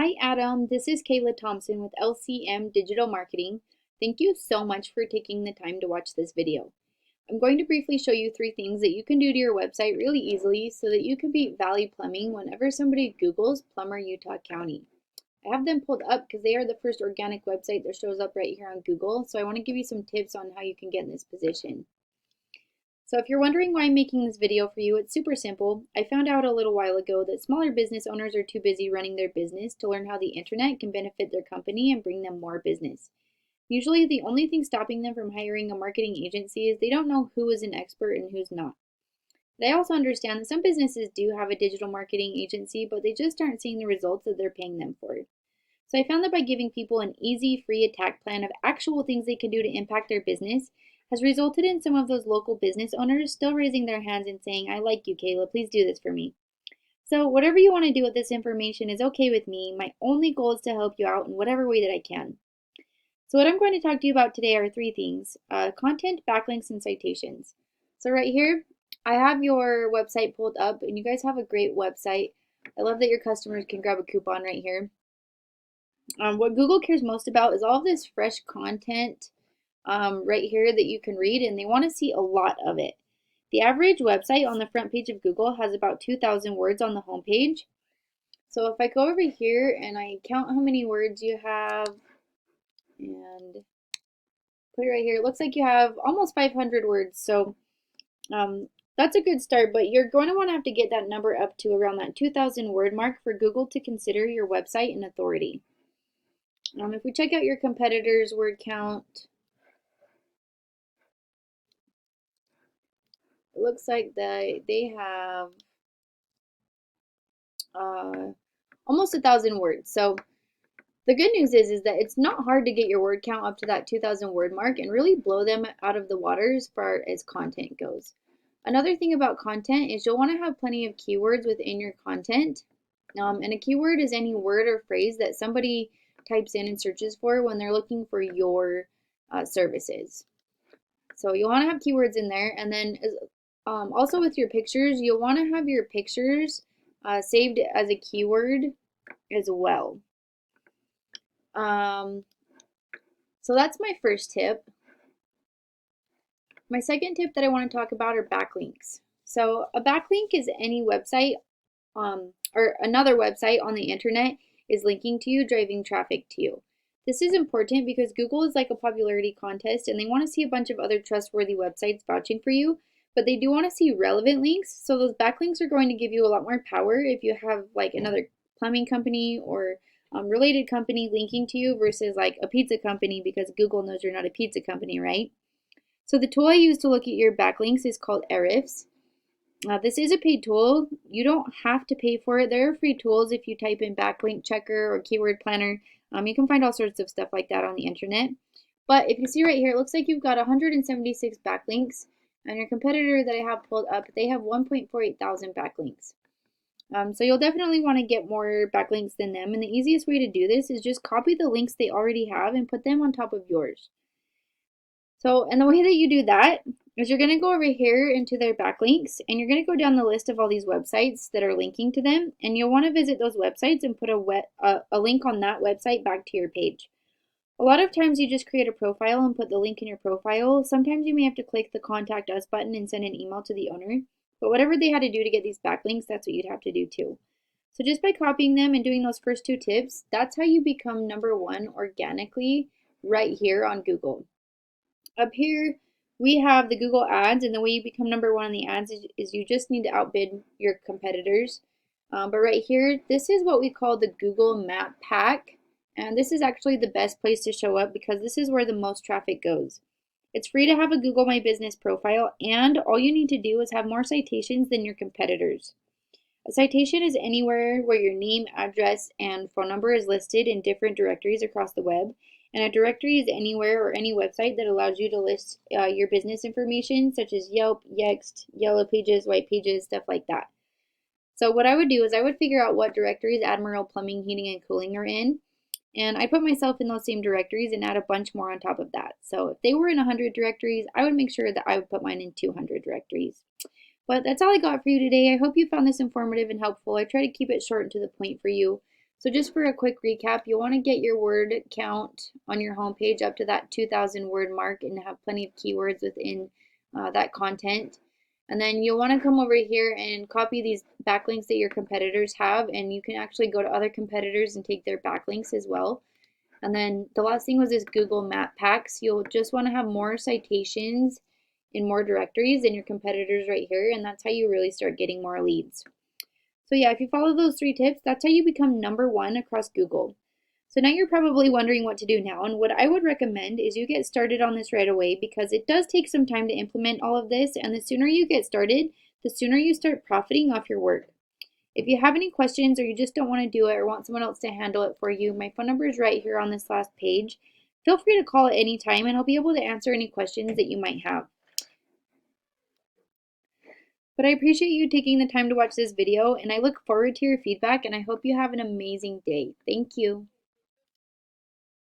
Hi Adam, this is Kayla Thompson with LCM Digital Marketing. Thank you so much for taking the time to watch this video. I'm going to briefly show you 3 things that you can do to your website really easily so that you can beat Valley Plumbing whenever somebody Googles Plumber, Utah County. I have them pulled up because they are the first organic website that shows up right here on Google, so I want to give you some tips on how you can get in this position. So if you're wondering why I'm making this video for you, it's super simple. I found out a little while ago that smaller business owners are too busy running their business to learn how the internet can benefit their company and bring them more business. Usually the only thing stopping them from hiring a marketing agency is they don't know who is an expert and who's not. But I also understand that some businesses do have a digital marketing agency, but they just aren't seeing the results that they're paying them for. So I found that by giving people an easy, free attack plan of actual things they can do to impact their business has resulted in some of those local business owners still raising their hands and saying, I like you, Kayla, please do this for me. So whatever you want to do with this information is okay with me. My only goal is to help you out in whatever way that I can. So what I'm going to talk to you about today are 3 things: content, backlinks, and citations. So right here, I have your website pulled up, and you guys have a great website. I love that your customers can grab a coupon right here. What Google cares most about is all of this fresh content right here that you can read, and they want to see a lot of it. The average website on the front page of Google has about 2,000 words on the home page. So if I go over here and I count how many words you have and put it right here, it looks like you have almost 500 words. So that's a good start, but you're going to want to have to get that number up to around that 2,000 word mark for Google to consider your website an authority. If we check out your competitors' word count, it looks like they have almost 1,000 words. So the good news is that it's not hard to get your word count up to that 2,000 word mark and really blow them out of the water as far as content goes. Another thing about content is you'll want to have plenty of keywords within your content. And a keyword is any word or phrase that somebody types in and searches for when they're looking for your services. So you'll want to have keywords in there, and then also with your pictures, you'll want to have your pictures saved as a keyword as well. So that's my first tip. My second tip that I want to talk about are backlinks. So a backlink is any website or another website on the internet is linking to you, driving traffic to you. This is important because Google is like a popularity contest and they want to see a bunch of other trustworthy websites vouching for you, but they do want to see relevant links. So those backlinks are going to give you a lot more power if you have like another plumbing company or related company linking to you versus like a pizza company, because Google knows you're not a pizza company, right? So the tool I use to look at your backlinks is called Ahrefs. This is a paid tool. You don't have to pay for it. There are free tools if you type in backlink checker or keyword planner. You can find all sorts of stuff like that on the internet. But if you see right here, it looks like you've got 176 backlinks, and your competitor that I have pulled up, they have 1.48 thousand backlinks. So you'll definitely want to get more backlinks than them, and the easiest way to do this is just copy the links they already have and put them on top of yours. So, and the way that you do that is you're going to go over here into their backlinks, and you're going to go down the list of all these websites that are linking to them, and you'll want to visit those websites and put a link on that website back to your page. A lot of times you just create a profile and put the link in your profile. Sometimes you may have to click the Contact Us button and send an email to the owner, but whatever they had to do to get these backlinks, that's what you'd have to do too. So just by copying them and doing those first 2 tips, that's how you become #1 organically right here on Google. Up here, we have the Google ads, and the way you become #1 on the ads is you just need to outbid your competitors. But right here, this is what we call the Google Map Pack, and this is actually the best place to show up because this is where the most traffic goes. It's free to have a Google My Business profile, and all you need to do is have more citations than your competitors. A citation is anywhere where your name, address, and phone number is listed in different directories across the web. And a directory is anywhere or any website that allows you to list your business information, such as Yelp, Yext, Yellow Pages, White Pages, stuff like that. So what I would do is I would figure out what directories Admiral Plumbing, Heating, and Cooling are in, and I put myself in those same directories and add a bunch more on top of that. So if they were in 100 directories, I would make sure that I would put mine in 200 directories. But that's all I got for you today. I hope you found this informative and helpful. I try to keep it short and to the point for you. So just for a quick recap, you'll want to get your word count on your homepage up to that 2,000 word mark and have plenty of keywords within that content. And then you'll want to come over here and copy these backlinks that your competitors have, and you can actually go to other competitors and take their backlinks as well. And then the last thing was this Google Map Packs. You'll just want to have more citations in more directories than your competitors right here, and that's how you really start getting more leads. So yeah, if you follow those 3 tips, that's how you become #1 across Google. So now you're probably wondering what to do now, and what I would recommend is you get started on this right away, because it does take some time to implement all of this, and the sooner you get started, the sooner you start profiting off your work. If you have any questions, or you just don't want to do it or want someone else to handle it for you, my phone number is right here on this last page. Feel free to call at any time and I'll be able to answer any questions that you might have. But I appreciate you taking the time to watch this video, and I look forward to your feedback, and I hope you have an amazing day. Thank you.